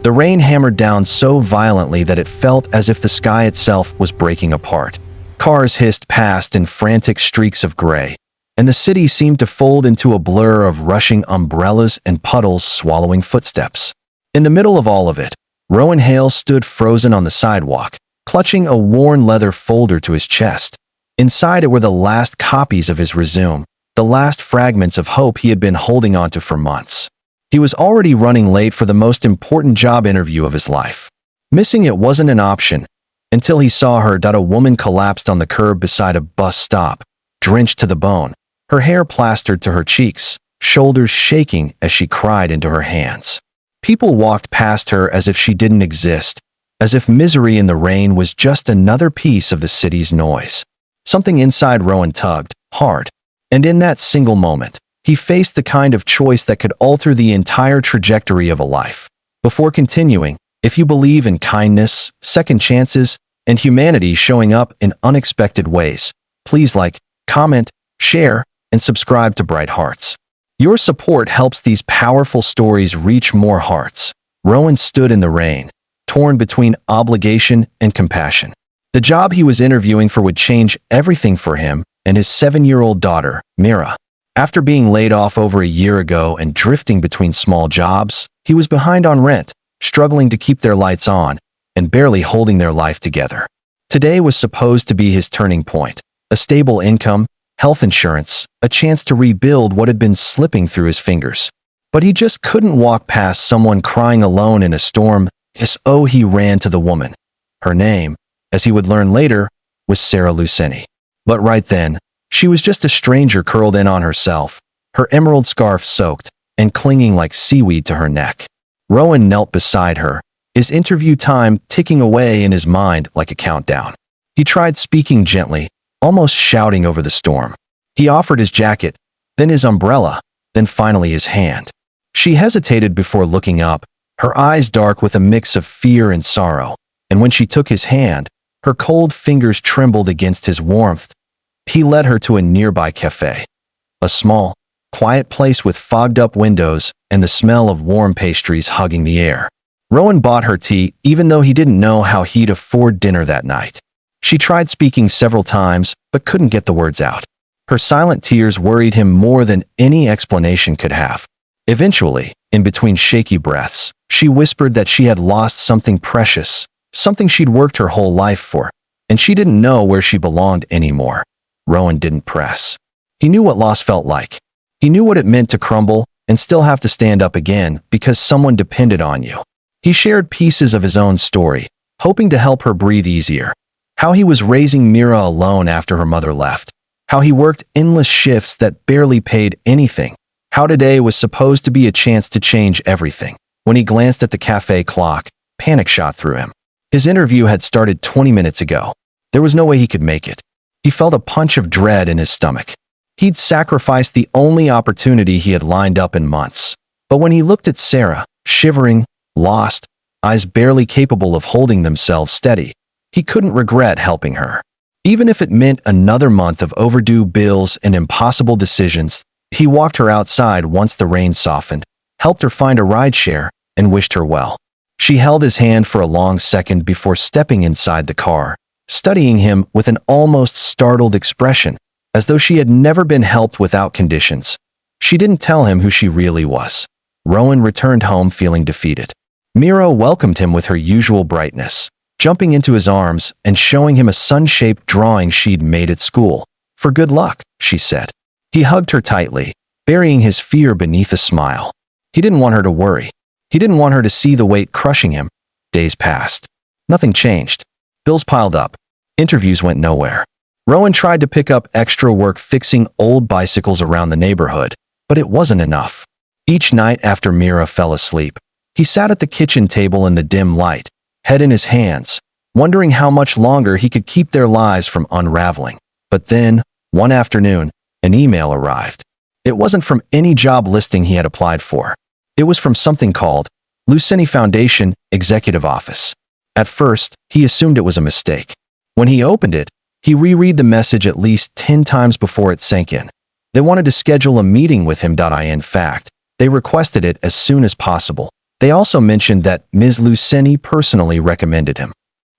The rain hammered down so violently that it felt as if the sky itself was breaking apart. Cars hissed past in frantic streaks of gray, and the city seemed to fold into a blur of rushing umbrellas and puddles swallowing footsteps. In the middle of all of it, Rowan Hale stood frozen on the sidewalk, clutching a worn leather folder to his chest. Inside it were the last copies of his resume, the last fragments of hope he had been holding onto for months. He was already running late for the most important job interview of his life. Missing it wasn't an option, until he saw her. A woman collapsed on the curb beside a bus stop, drenched to the bone, her hair plastered to her cheeks, shoulders shaking as she cried into her hands. People walked past her as if she didn't exist, as if misery in the rain was just another piece of the city's noise. Something inside Rowan tugged, hard, and in that single moment, he faced the kind of choice that could alter the entire trajectory of a life. Before continuing, if you believe in kindness, second chances, and humanity showing up in unexpected ways, please like, comment, share, and subscribe to Bright Hearts. Your support helps these powerful stories reach more hearts. Rowan stood in the rain, torn between obligation and compassion. The job he was interviewing for would change everything for him and his 7-year-old daughter, Mira. After being laid off over a year ago and drifting between small jobs, he was behind on rent, struggling to keep their lights on, and barely holding their life together. Today was supposed to be his turning point. A stable income, health insurance, a chance to rebuild what had been slipping through his fingers. But he just couldn't walk past someone crying alone in a storm. So he ran to the woman. Her name, as he would learn later, was Sarah Luceni. But right then, she was just a stranger curled in on herself, her emerald scarf soaked and clinging like seaweed to her neck. Rowan knelt beside her, his interview time ticking away in his mind like a countdown. He tried speaking gently, almost shouting over the storm. He offered his jacket, then his umbrella, then finally his hand. She hesitated before looking up, her eyes dark with a mix of fear and sorrow, and when she took his hand, her cold fingers trembled against his warmth. He led her to a nearby cafe, a small, quiet place with fogged-up windows and the smell of warm pastries hugging the air. Rowan bought her tea even though he didn't know how he'd afford dinner that night. She tried speaking several times but couldn't get the words out. Her silent tears worried him more than any explanation could have. Eventually, in between shaky breaths, she whispered that she had lost something precious, something she'd worked her whole life for, and she didn't know where she belonged anymore. Rowan didn't press. He knew what loss felt like. He knew what it meant to crumble and still have to stand up again because someone depended on you. He shared pieces of his own story, hoping to help her breathe easier. How he was raising Mira alone after her mother left. How he worked endless shifts that barely paid anything. How today was supposed to be a chance to change everything. When he glanced at the cafe clock, panic shot through him. His interview had started 20 minutes ago. There was no way he could make it. He felt a punch of dread in his stomach. He'd sacrificed the only opportunity he had lined up in months. But when he looked at Sarah, shivering, lost, eyes barely capable of holding themselves steady, he couldn't regret helping her. Even if it meant another month of overdue bills and impossible decisions, he walked her outside once the rain softened, helped her find a rideshare, and wished her well. She held his hand for a long second before stepping inside the car, studying him with an almost startled expression, as though she had never been helped without conditions. She didn't tell him who she really was. Rowan returned home feeling defeated. Mira welcomed him with her usual brightness, jumping into his arms and showing him a sun-shaped drawing she'd made at school. "For good luck," she said. He hugged her tightly, burying his fear beneath a smile. He didn't want her to worry. He didn't want her to see the weight crushing him. Days passed. Nothing changed. Bills piled up. Interviews went nowhere. Rowan tried to pick up extra work fixing old bicycles around the neighborhood, but it wasn't enough. Each night after Mira fell asleep, he sat at the kitchen table in the dim light, head in his hands, wondering how much longer he could keep their lives from unraveling. But then, one afternoon, an email arrived. It wasn't from any job listing he had applied for. It was from something called Luceni Foundation Executive Office. At first, he assumed it was a mistake. When he opened it, he reread the message at least 10 times before it sank in. They wanted to schedule a meeting with him. In fact, they requested it as soon as possible. They also mentioned that Ms. Luceni personally recommended him.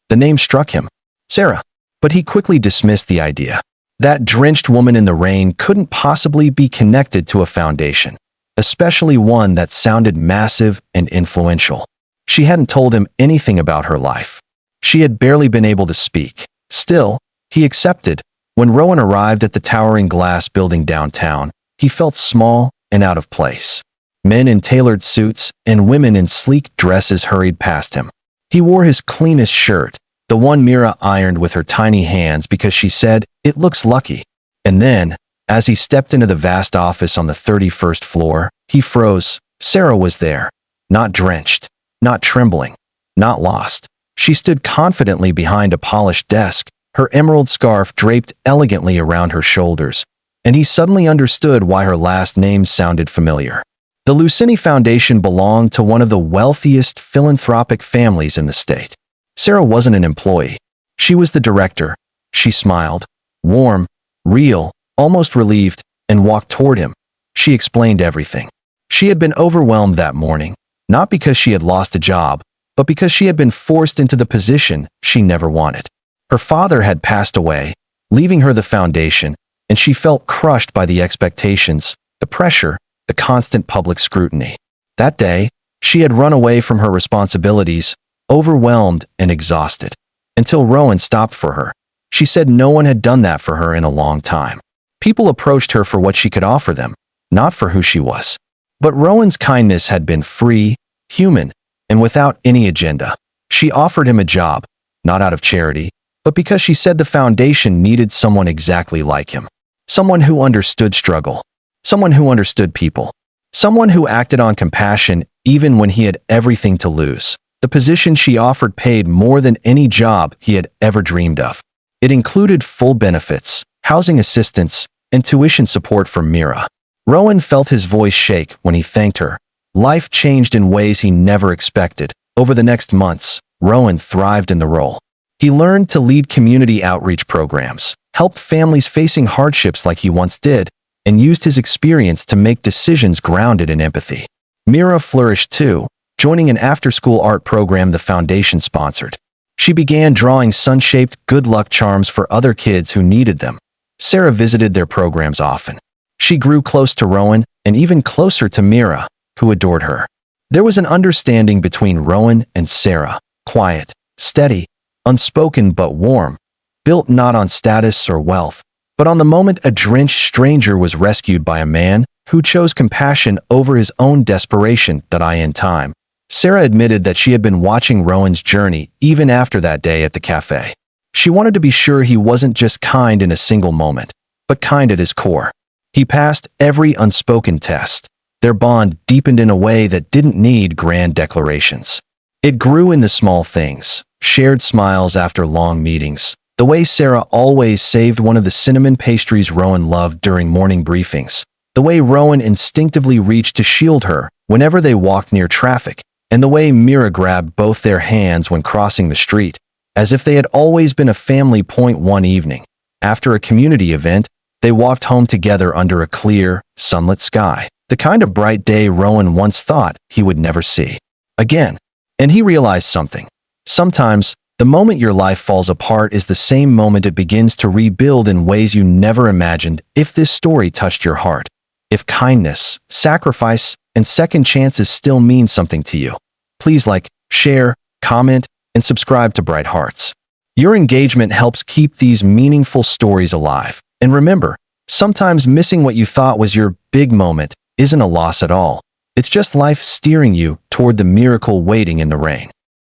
The name struck him, Sarah, but he quickly dismissed the idea. That drenched woman in the rain couldn't possibly be connected to a foundation, especially one that sounded massive and influential. She hadn't told him anything about her life. She had barely been able to speak. Still, he accepted. When Rowan arrived at the towering glass building downtown, he felt small and out of place. Men in tailored suits and women in sleek dresses hurried past him. He wore his cleanest shirt, the one Mira ironed with her tiny hands because she said, "It looks lucky." And then, as he stepped into the vast office on the 31st floor, he froze. Sarah was there, not drenched, not trembling, not lost. She stood confidently behind a polished desk, her emerald scarf draped elegantly around her shoulders, and he suddenly understood why her last name sounded familiar. The Luceni Foundation belonged to one of the wealthiest philanthropic families in the state. Sarah wasn't an employee. She was the director. She smiled, warm, real, almost relieved, and walked toward him. She explained everything. She had been overwhelmed that morning, not because she had lost a job, but because she had been forced into the position she never wanted. Her father had passed away, leaving her the foundation, and she felt crushed by the expectations, the pressure, the constant public scrutiny. That day, she had run away from her responsibilities, overwhelmed and exhausted, until Rowan stopped for her. She said no one had done that for her in a long time. People approached her for what she could offer them, not for who she was. But Rowan's kindness had been free, human, and without any agenda. She offered him a job, not out of charity, but because she said the foundation needed someone exactly like him. Someone who understood struggle. Someone who understood people. Someone who acted on compassion even when he had everything to lose. The position she offered paid more than any job he had ever dreamed of. It included full benefits, housing assistance, and tuition support for Mira. Rowan felt his voice shake when he thanked her. Life changed in ways he never expected. Over the next months, Rowan thrived in the role. He learned to lead community outreach programs, helped families facing hardships like he once did, and used his experience to make decisions grounded in empathy. Mira flourished too, joining an after-school art program the foundation sponsored. She began drawing sun-shaped good luck charms for other kids who needed them. Sarah visited their programs often. She grew close to Rowan and even closer to Mira, who adored her. There was an understanding between Rowan and Sarah, quiet, steady, unspoken but warm, built not on status or wealth, but on the moment a drenched stranger was rescued by a man who chose compassion over his own desperation. In time, Sarah admitted that she had been watching Rowan's journey even after that day at the cafe. She wanted to be sure he wasn't just kind in a single moment, but kind at his core. He passed every unspoken test. Their bond deepened in a way that didn't need grand declarations. It grew in the small things, shared smiles after long meetings, the way Sarah always saved one of the cinnamon pastries Rowan loved during morning briefings, the way Rowan instinctively reached to shield her whenever they walked near traffic, and the way Mira grabbed both their hands when crossing the street, as if they had always been a family. One evening, after a community event, they walked home together under a clear, sunlit sky, the kind of bright day Rowan once thought he would never see again. And he realized something. Sometimes, the moment your life falls apart is the same moment it begins to rebuild in ways you never imagined. If this story touched your heart, if kindness, sacrifice, and second chances still mean something to you, please like, share, comment, and subscribe to Bright Hearts. Your engagement helps keep these meaningful stories alive. And remember, sometimes missing what you thought was your big moment isn't a loss at all. It's just life steering you toward the miracle waiting in the rain.